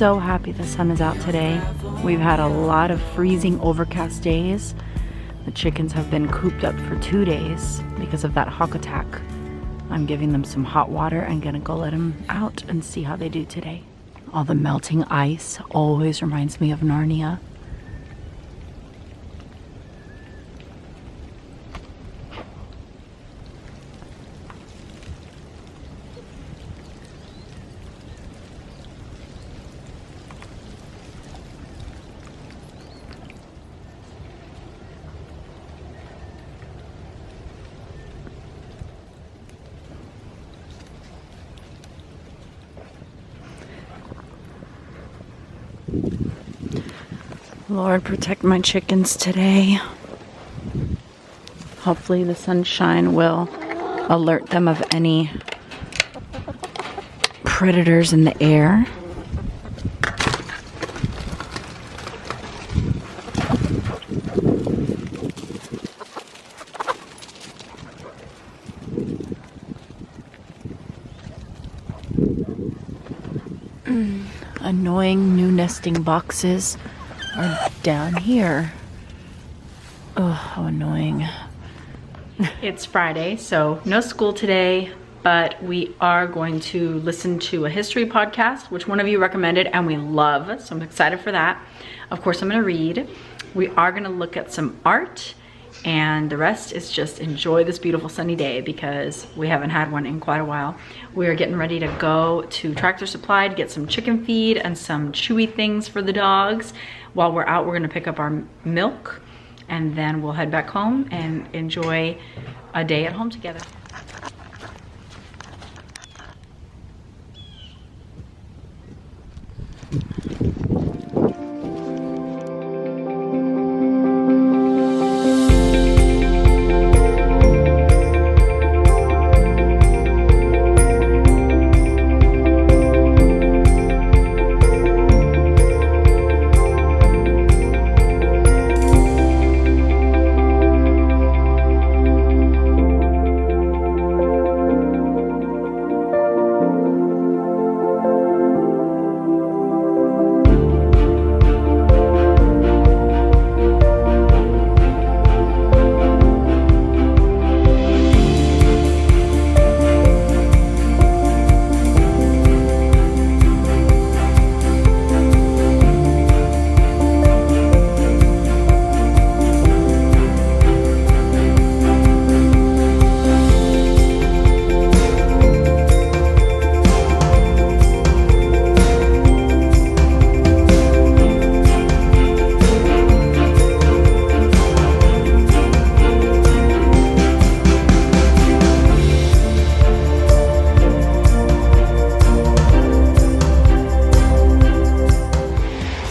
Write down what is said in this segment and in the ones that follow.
so happy the sun is out today. We've had a lot of freezing overcast days. The chickens have been cooped up for 2 days because of that hawk attack. I'm giving them some hot water and gonna go let them out and see how they do today. All the melting ice always reminds me of Narnia. Lord, protect my chickens today. Hopefully the sunshine will alert them of any predators in the air. Annoying new nesting boxes are down here. Oh, how annoying. It's Friday, so no school today, but we are going to listen to a history podcast, which one of you recommended and we love, so I'm excited for that. Of course, I'm gonna read. We are gonna look at some art, and the rest is just enjoy this beautiful sunny day because we haven't had one in quite a while. We're getting ready to go to Tractor Supply to get some chicken feed and some chewy things for the dogs. While we're out, we're gonna pick up our milk and then we'll head back home and enjoy a day at home together.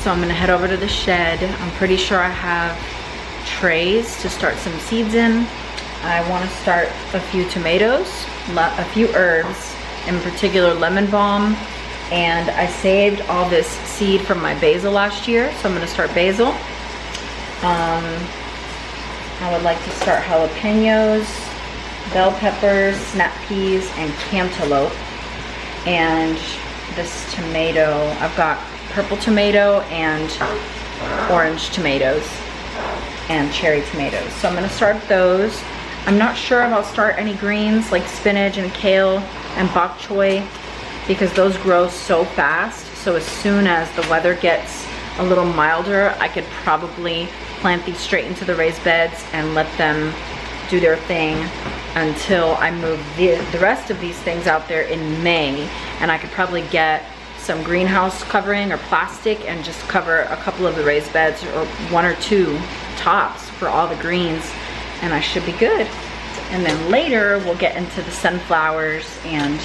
So I'm gonna head over to the shed. I'm pretty sure I have trays to start some seeds in. I wanna start a few tomatoes, a few herbs, in particular lemon balm, and I saved all this seed from my basil last year, so I'm gonna start basil. I would like to start jalapenos, bell peppers, snap peas, and cantaloupe. And this tomato, I've got purple tomato and orange tomatoes and cherry tomatoes. So I'm gonna start those. I'm not sure if I'll start any greens like spinach and kale and bok choy because those grow so fast. So as soon as the weather gets a little milder, I could probably plant these straight into the raised beds and let them do their thing until I move the rest of these things out there in May. And I could probably get some greenhouse covering or plastic and just cover a couple of the raised beds or 1 or 2 tops for all the greens, and I should be good. And then later we'll get into the sunflowers and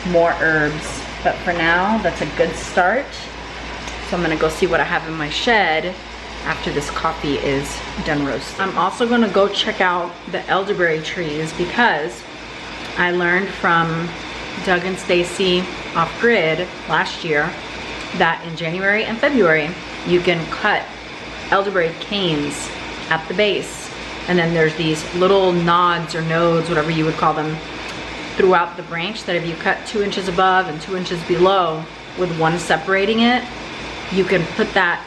more herbs. But for now, that's a good start. So I'm gonna go see what I have in my shed after this coffee is done roasting. I'm also gonna go check out the elderberry trees because I learned from Doug and Stacy off grid last year that in January and February you can cut elderberry canes at the base, and then there's these little nods or nodes, whatever you would call them, throughout the branch that if you cut 2 inches above and 2 inches below, with one separating it, you can put that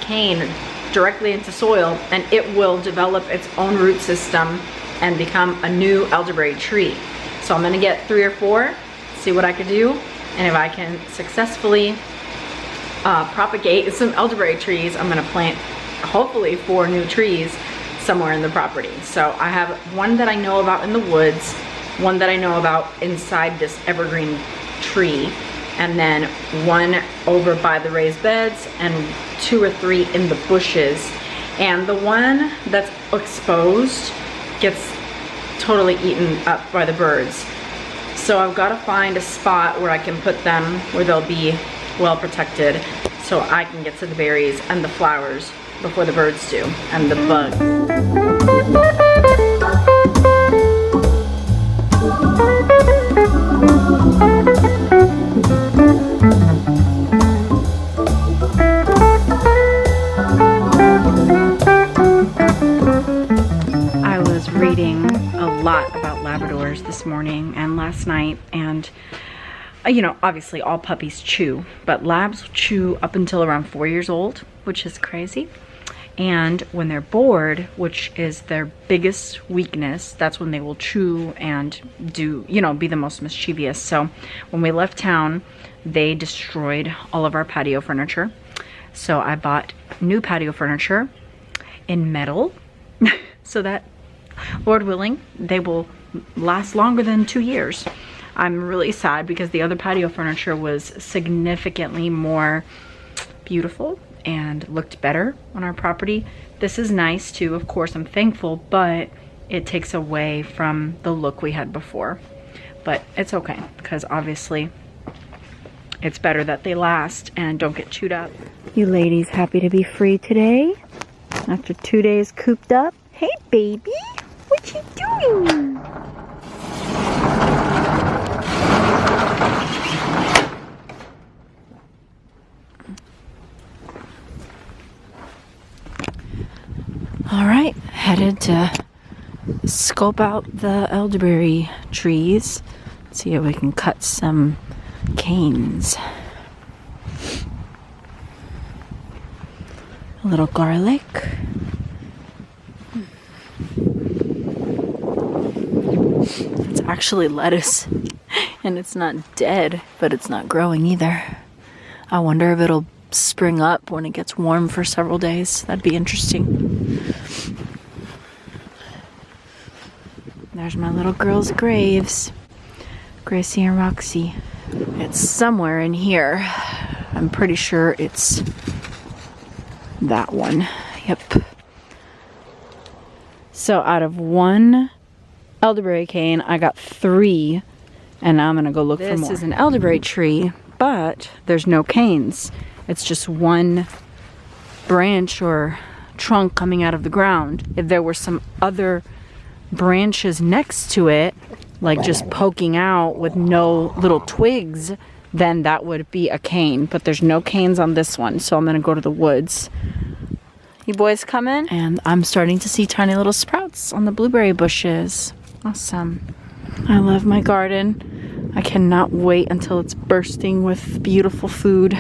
cane directly into soil and it will develop its own root system and become a new elderberry tree. So I'm gonna get 3 or 4, see what I can do, and if I can successfully propagate some elderberry trees, I'm gonna plant hopefully 4 new trees somewhere in the property. So I have one that I know about in the woods, one that I know about inside this evergreen tree, and then one over by the raised beds, and 2 or 3 in the bushes. And the one that's exposed gets totally eaten up by the birds. So I've got to find a spot where I can put them where they'll be well protected, so I can get to the berries and the flowers before the birds do, and the bugs. This morning and last night, and you know, obviously all puppies chew, but labs chew up until around 4 years old, which is crazy. And when they're bored, which is their biggest weakness, that's when they will chew and do, you know, be the most mischievous. So when we left town, they destroyed all of our patio furniture. So I bought new patio furniture in metal so that, Lord willing, they will last longer than 2 years. I'm really sad because the other patio furniture was significantly more beautiful and looked better on our property. This is nice too, of course, I'm thankful, but it takes away from the look we had before. But it's okay, because obviously it's better that they last and don't get chewed up. You ladies happy to be free today? After 2 days cooped up? Hey baby, what you doing? All right, headed to scope out the elderberry trees. See if we can cut some canes. A little garlic. It's actually lettuce, and it's not dead, but it's not growing either. I wonder if it'll spring up when it gets warm for several days. That'd be interesting. There's my little girls' graves, Gracie and Roxy. It's somewhere in here. I'm pretty sure it's that one. Yep. So out of 1 elderberry cane, I got 3, and now I'm gonna go look for more. This is an elderberry tree, but there's no canes. It's just one branch or trunk coming out of the ground. If there were some other branches next to it, like just poking out with no little twigs, then that would be a cane, but there's no canes on this one, so I'm gonna go to the woods. You boys coming? And I'm starting to see tiny little sprouts on the blueberry bushes. Awesome. I love my garden. I cannot wait until it's bursting with beautiful food.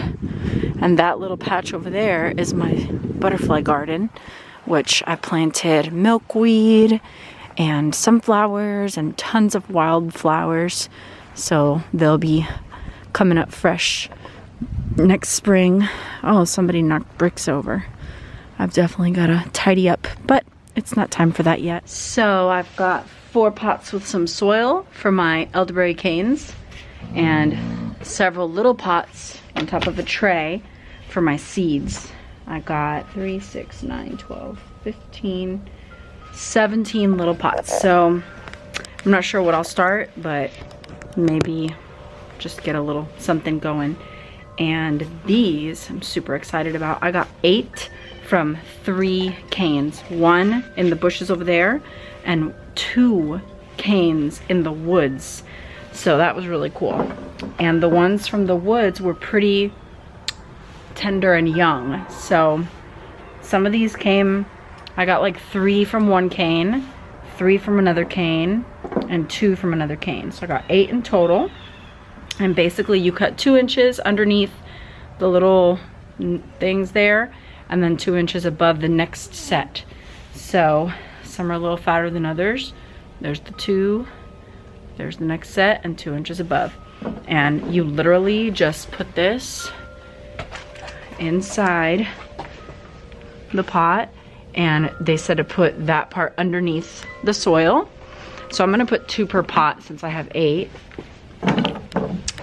And that little patch over there is my butterfly garden, which I planted milkweed and sunflowers and tons of wildflowers. So they'll be coming up fresh next spring. Oh, somebody knocked bricks over. I've definitely got to tidy up, but it's not time for that yet. So I've got 4 pots with some soil for my elderberry canes and several little pots on top of a tray for my seeds. I got 3, 6, 9, 12, 15, 17 little pots. So I'm not sure what I'll start, but maybe just get a little something going. And these I'm super excited about. I got 8 from 3 canes. 1 in the bushes over there and 2 canes in the woods. So that was really cool. And the ones from the woods were pretty tender and young. So some of these came, I got like 3 from one cane, 3 from another cane, and 2 from another cane. So I got 8 in total. And basically you cut 2 inches underneath the little things there, and then 2 inches above the next set. So some are a little fatter than others. There's the 2, there's the next set, and 2 inches above. And you literally just put this inside the pot, and they said to put that part underneath the soil. So I'm gonna put 2 per pot since I have 8.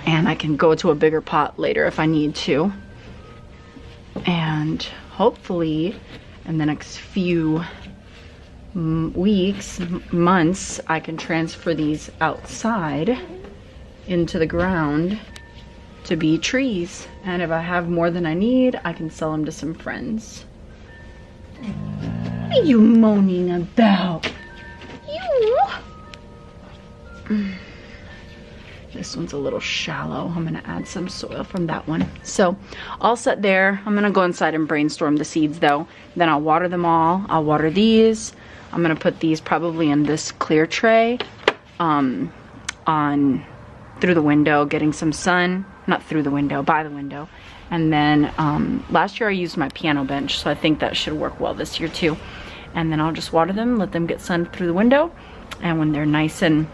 And I can go to a bigger pot later if I need to. And hopefully in the next few weeks, months, I can transfer these outside into the ground to be trees. And if I have more than I need, I can sell them to some friends. What are you moaning about? You? This one's a little shallow. I'm gonna add some soil from that one. So all set there. I'm gonna go inside and brainstorm the seeds though. Then I'll water them all. I'll water these. I'm gonna put these probably in this clear tray on through the window, getting some sun. Not through the window, by the window. And then last year I used my piano bench, so I think that should work well this year too. And then I'll just water them, let them get sun through the window. And when they're nice and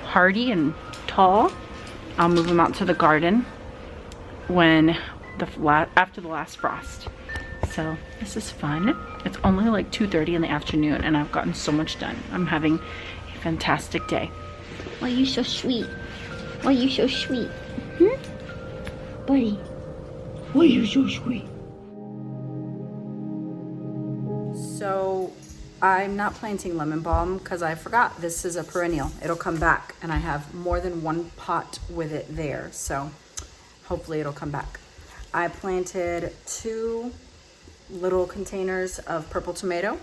hardy and tall, I'll move them out to the garden when after the last frost. So this is fun. It's only like 2:30 in the afternoon and I've gotten so much done. I'm having a fantastic day. Why are you so sweet? Why are you so sweet? Buddy, why are you so sweet? So I'm not planting lemon balm because I forgot this is a perennial. It'll come back, and I have more than 1 pot with it there, so hopefully it'll come back. I planted 2 little containers of purple tomato,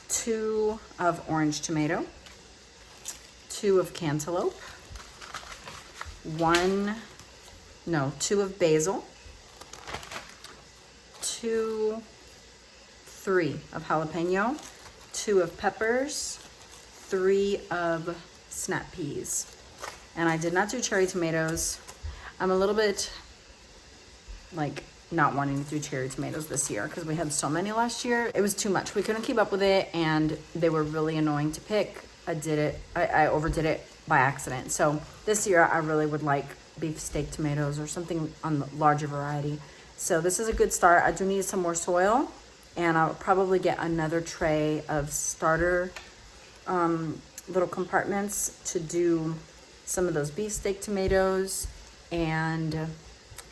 2 of orange tomato, 2 of cantaloupe, 2 of basil, 3 of jalapeno, 2 of peppers, 3 of snap peas. And I did not do cherry tomatoes. I'm a little bit like not wanting to do cherry tomatoes this year because we had so many last year. It was too much. We couldn't keep up with it and they were really annoying to pick. I overdid it by accident. So this year I really would like beefsteak tomatoes or something on the larger variety. So this is a good start. I do need some more soil, and I'll probably get another tray of starter little compartments to do some of those beefsteak tomatoes. And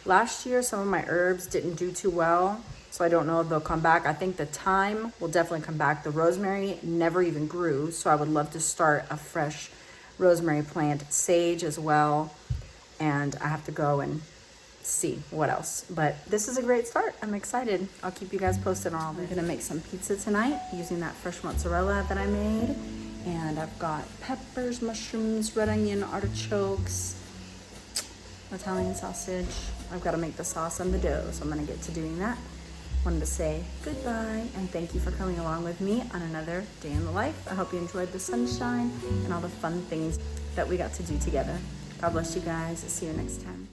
last year some of my herbs didn't do too well, so I don't know if they'll come back. I think the thyme will definitely come back. The rosemary never even grew, so I would love to start a fresh rosemary plant. Sage as well, and I have to go and see what else. But this is a great start. I'm excited. I'll keep you guys posted on all of it. I'm gonna make some pizza tonight using that fresh mozzarella that I made. And I've got peppers, mushrooms, red onion, artichokes, Italian sausage. I've got to make the sauce and the dough, so I'm gonna get to doing that. Wanted to say goodbye and thank you for coming along with me on another day in the life. I hope you enjoyed the sunshine and all the fun things that we got to do together. God bless you guys. See you next time.